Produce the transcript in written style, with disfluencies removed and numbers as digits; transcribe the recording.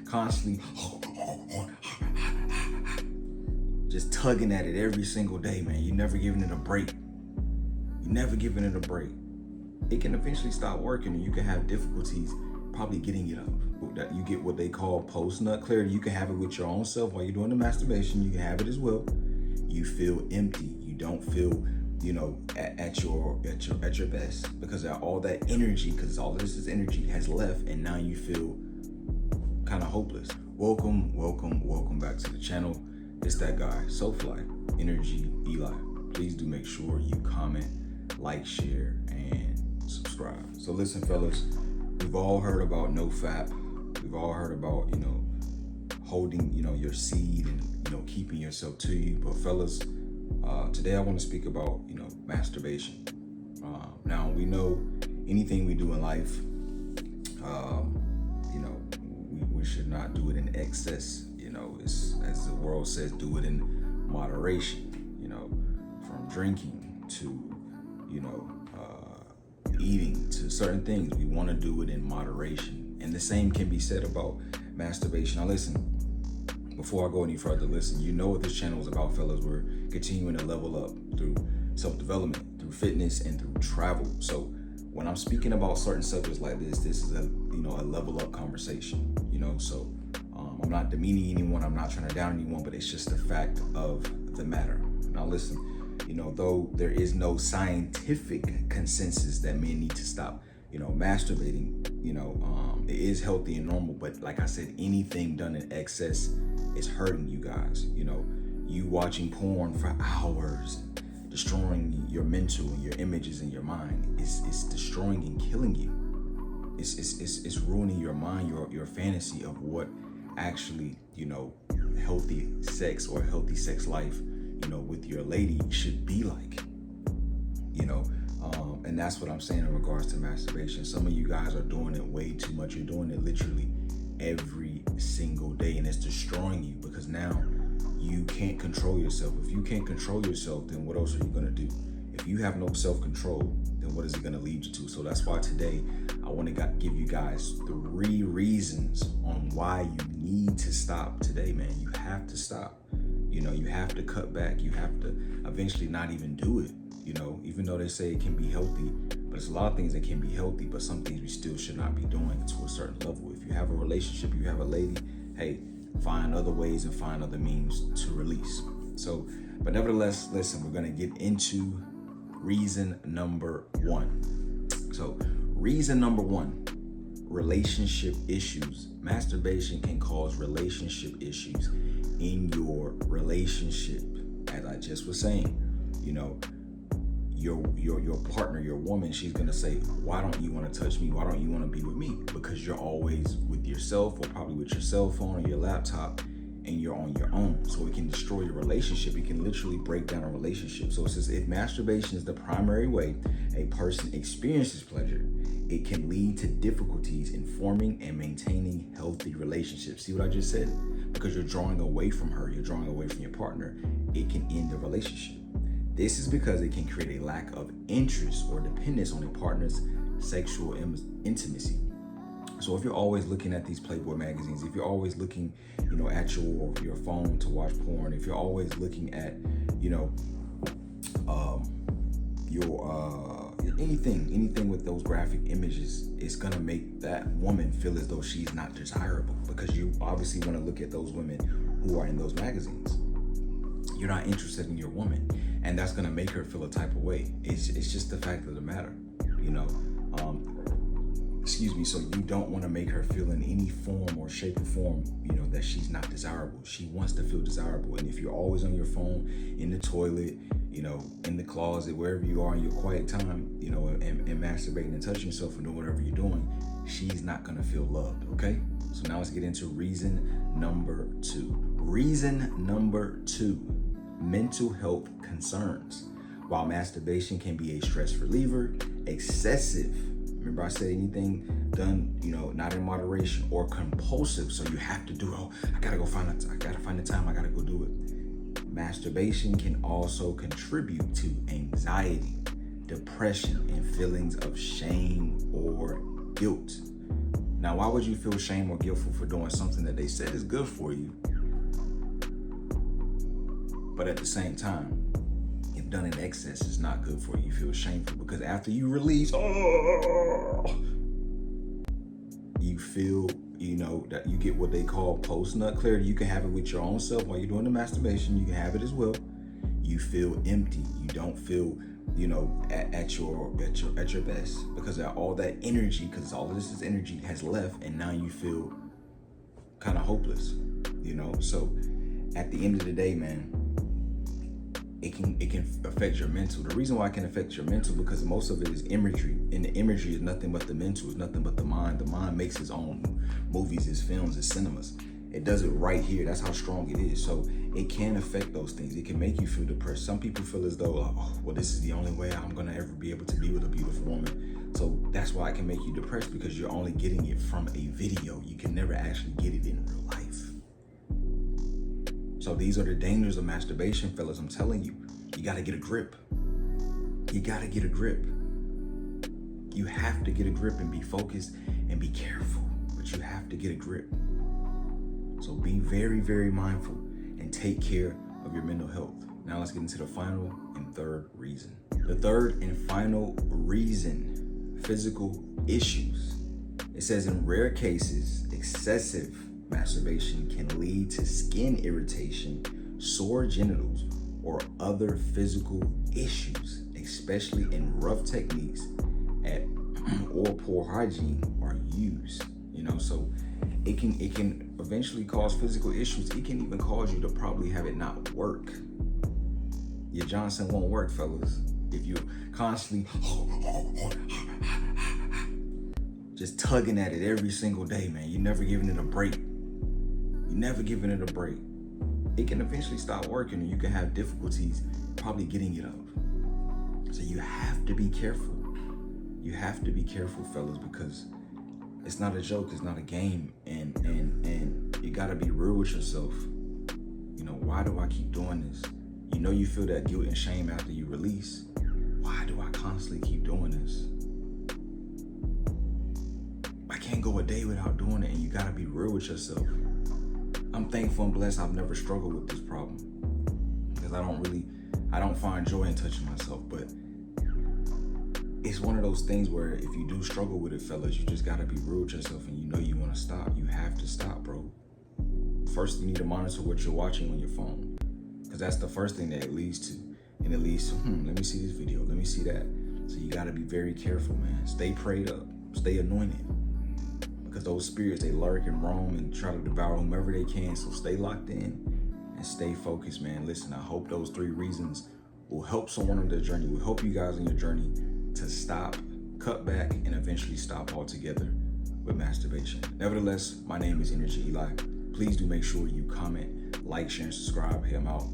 constantly just tugging at it every single day, man. You're never giving it a break. You're never giving it a break. It can eventually stop working and you can have difficulties probably getting it up. That you get what they call post-nut clarity. You can have it with your own self while you're doing the masturbation. You can have it as well. You feel empty. You don't feel, at your best because all that energy, because all of this is energy, has left, and now you feel kind of hopeless. Welcome back to the channel. It's that guy, TheEnergyEli. Please do make sure you comment, like, share, and subscribe. So listen, fellas, we've all heard about NoFap. We've all heard about, holding, your seed and, keeping yourself to you. But fellas, today I want to speak about, masturbation. Now we know anything we do in life, we should not do it in excess. It's, as the world says, do it in moderation. From drinking to, eating to certain things, we want to do it in moderation. And the same can be said about masturbation. Now listen, before I go any further, listen, you know what this channel is about, fellas. We're continuing to level up through self-development, through fitness, and through travel. So when I'm speaking about certain subjects like this is a level up conversation, so I'm not demeaning anyone, I'm not trying to down anyone, but it's just the fact of the matter. Now listen, though there is no scientific consensus that men need to stop, masturbating, it is healthy and normal, but like I said, anything done in excess is hurting you guys. You watching porn for hours, destroying your mental and your images in your mind. It's destroying and killing you. It's ruining your mind, your fantasy of what actually, healthy sex or healthy sex life, with your lady should be like, and that's what I'm saying in regards to masturbation. Some of you guys are doing it way too much. You're doing it literally every single day, and it's destroying you because now you can't control yourself. If you can't control yourself, then what else are you gonna do? If you have no self-control, then what is it gonna lead you to? So that's why today I want to give you guys 3 reasons on why you need to stop today, man. You have to stop. You have to cut back. You have to eventually not even do it. Even though they say it can be healthy, but it's a lot of things that can be healthy, but some things we still should not be doing to a certain level. If you have a relationship, you have a lady, hey, find other ways and find other means to release. So, but nevertheless, listen, we're gonna get into reason number 1. So reason number 1, relationship issues. Masturbation can cause relationship issues in your relationship. As I just was saying, your partner, your woman, she's gonna say, why don't you want to touch me? Why don't you want to be with me? Because you're always with yourself, or probably with your cell phone or your laptop, and you're on your own. So it can destroy your relationship. It can literally break down a relationship. So it says if masturbation is the primary way a person experiences pleasure, it can lead to difficulties in forming and maintaining healthy relationships. See what I just said? Because you're drawing away from her, you're drawing away from your partner, it can end the relationship. This is because it can create a lack of interest or dependence on a partner's sexual intimacy. So if you're always looking at these Playboy magazines, if you're always looking, at your phone to watch porn, if you're always looking at, anything with those graphic images, it's gonna make that woman feel as though she's not desirable, because you obviously want to look at those women who are in those magazines. You're not interested in your woman, and that's gonna make her feel a type of way. It's just the fact of the matter, so you don't want to make her feel in any form or shape or form, that she's not desirable. She wants to feel desirable. And if you're always on your phone, in the toilet, in the closet, wherever you are in your quiet time, and masturbating and touching yourself and doing whatever you're doing, she's not going to feel loved, okay? So now let's get into reason number 2. Reason number 2, mental health concerns. While masturbation can be a stress reliever, excessive, remember I said anything done, not in moderation or compulsive, so you have to do it. Oh, I gotta find the time, I gotta go do it. Masturbation can also contribute to anxiety, depression, and feelings of shame or guilt. Now, why would you feel shame or guiltful for doing something that they said is good for you? But at the same time, if done in excess is not good for you, you feel shameful because after you release, you feel, that you get what they call post-nut clarity. You can have it with your own self while you're doing the masturbation. You can have it as well. You feel empty. You don't feel, at your best because all that energy, because all of this is energy, has left, and now you feel kind of hopeless. So at the end of the day, man, it can affect your mental. The reason why it can affect your mental because most of it is imagery, and the imagery is nothing but the mental, is nothing but the mind. The mind makes its own movies, its films, its cinemas. It does it right here. That's how strong it is. So it can affect those things. It can make you feel depressed. Some people feel as though, this is the only way I'm gonna ever be able to be with a beautiful woman. So that's why it can make you depressed, because you're only getting it from a video. You can never actually get it in real life. So these are the dangers of masturbation, fellas. I'm telling you, you gotta get a grip. You gotta get a grip. You have to get a grip and be focused and be careful, but you have to get a grip. So be very, very mindful and take care of your mental health. Now let's get into the final and third reason. The third and final reason, physical issues. It says in rare cases, excessive masturbation can lead to skin irritation, sore genitals, or other physical issues, especially in rough techniques or poor hygiene are used. So it can eventually cause physical issues. It can even cause you to probably have it not work. Your Johnson won't work, fellas, if you're constantly just tugging at it every single day, man. You're never giving it a break. It can eventually stop working, and you can have difficulties probably getting it up. So you have to be careful. You have to be careful, fellas, because it's not a joke, it's not a game, and you gotta be real with yourself. Why do I keep doing this? You feel that guilt and shame after you release. Why do I constantly keep doing this? I can't go a day without doing it, and you gotta be real with yourself. I'm thankful and blessed I've never struggled with this problem, because I don't find joy in touching myself, but it's one of those things where if you do struggle with it, fellas, you just gotta be real with yourself, and you want to stop. You have to stop, bro. First, you need to monitor what you're watching on your phone, because that's the first thing that it leads to. And it leads to, let me see this video, let me see that. So you gotta be very careful, man. Stay prayed up, stay anointed, because those spirits, they lurk and roam and try to devour whomever they can. So stay locked in and stay focused, man. Listen, I hope those 3 reasons will help someone on their journey, will help you guys on your journey to stop, cut back, and eventually stop altogether with masturbation. Nevertheless, my name is TheEnergyEli. Please do make sure you comment, like, share, and subscribe. Hey, I'm out.